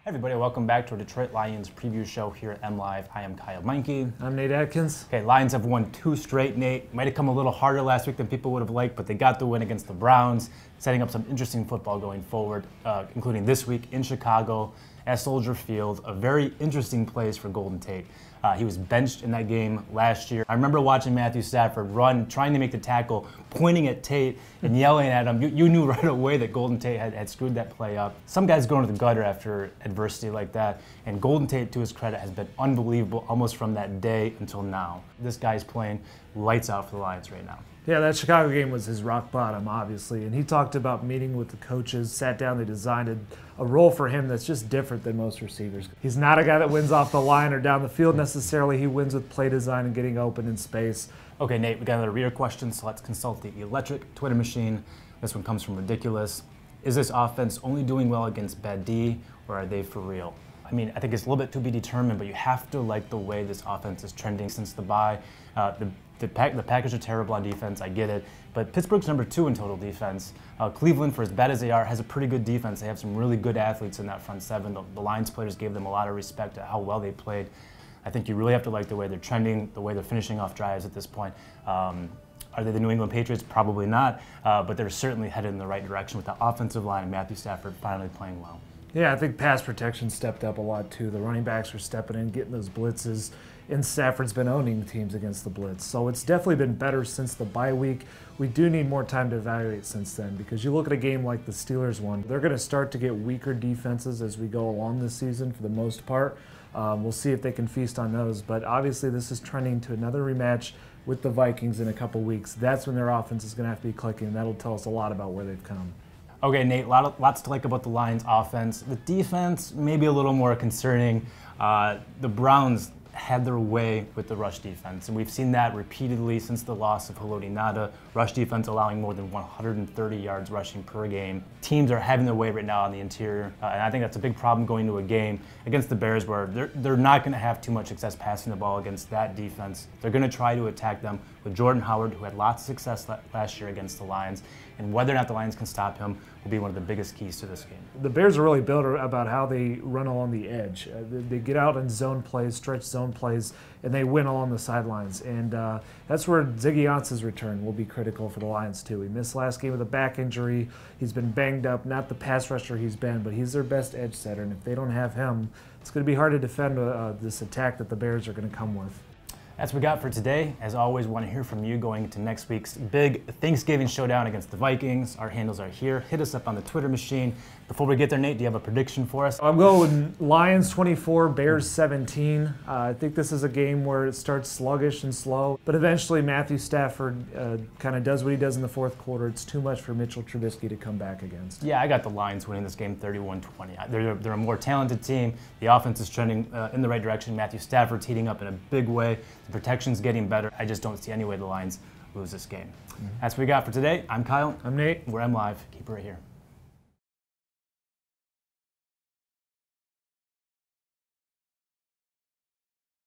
Hey everybody, welcome back to our Detroit Lions preview show here at MLive. I am Meinke. I'm Nate Atkins. Okay, Lions have won 2 straight, Nate. Might have come a little harder last week than people would have liked, but they got the win against the Browns, setting up some interesting football going forward, including this week in Chicago at Soldier Field, a very interesting place for Golden Tate. He was benched in that game last year. I remember watching Matthew Stafford run, trying to make the tackle, pointing at Tate and yelling at him. You knew right away that Golden Tate had screwed that play up. Some guys go into the gutter after adversity like that, and Golden Tate, to his credit, has been unbelievable almost from that day until now. This guy's playing lights out for the Lions right now. Yeah, that Chicago game was his rock bottom, obviously. And he talked about meeting with the coaches, sat down, they designed a role for him that's just different than most receivers. He's not a guy that wins off the line or down the field necessarily. He wins with play design and getting open in space. Okay, Nate, we got another reader question, so let's consult the electric Twitter machine. This one comes from Ridiculous. Is this offense only doing well against bad D, or are they for real? I mean, I think it's a little bit to be determined, but you have to like the way this offense is trending since the bye. The Packers are terrible on defense, I get it, but Pittsburgh's number 2 in total defense. Cleveland, for as bad as they are, has a pretty good defense. They have some really good athletes in that front seven. The Lions players gave them a lot of respect at how well they played. I think you really have to like the way they're trending, the way they're finishing off drives at this point. Are they the New England Patriots? Probably not, but they're certainly headed in the right direction with the offensive line and Matthew Stafford finally playing well. Yeah, I think pass protection stepped up a lot too. The running backs are stepping in, getting those blitzes, and Stafford's been owning teams against the blitz. So it's definitely been better since the bye week. We do need more time to evaluate since then, because you look at a game like the Steelers one, they're going to start to get weaker defenses as we go along this season for the most part. We'll see if they can feast on those, but obviously this is trending to another rematch with the Vikings in a couple weeks. That's when their offense is going to have to be clicking, and that'll tell us a lot about where they've come. Okay, Nate, lots to like about the Lions offense. The defense, maybe a little more concerning. The Browns had their way with the rush defense, and we've seen that repeatedly since the loss of Haloti Ngata. Rush defense allowing more than 130 yards rushing per game. Teams are having their way right now on the interior, and I think that's a big problem going to a game against the Bears where they're not going to have too much success passing the ball against that defense. They're going to try to attack them with Jordan Howard, who had lots of success last year against the Lions, and whether or not the Lions can stop him will be one of the biggest keys to this game. The Bears are really built about how they run along the edge. They get out in zone plays, stretch zone plays, and they win along the sidelines. And that's where Ziggy Ansah's return will be critical for the Lions too. He missed last game with a back injury. He's been banged up, not the pass rusher he's been, but he's their best edge setter. And if they don't have him, it's going to be hard to defend this attack that the Bears are going to come with. That's what we got for today. As always, we want to hear from you going into next week's big Thanksgiving showdown against the Vikings. Our handles are here. Hit us up on the Twitter machine. Before we get there, Nate, do you have a prediction for us? I'm going Lions 24, Bears 17. I think this is a game where it starts sluggish and slow, but eventually Matthew Stafford kind of does what he does in the fourth quarter. It's too much for Mitchell Trubisky to come back against. Yeah, I got the Lions winning this game 31-20. They're a more talented team. The offense is trending in the right direction. Matthew Stafford's heating up in a big way. The protection's getting better. I just don't see any way the Lions lose this game. That's what we got for today. I'm Kyle. I'm Nate. We're MLive. Keep it right here.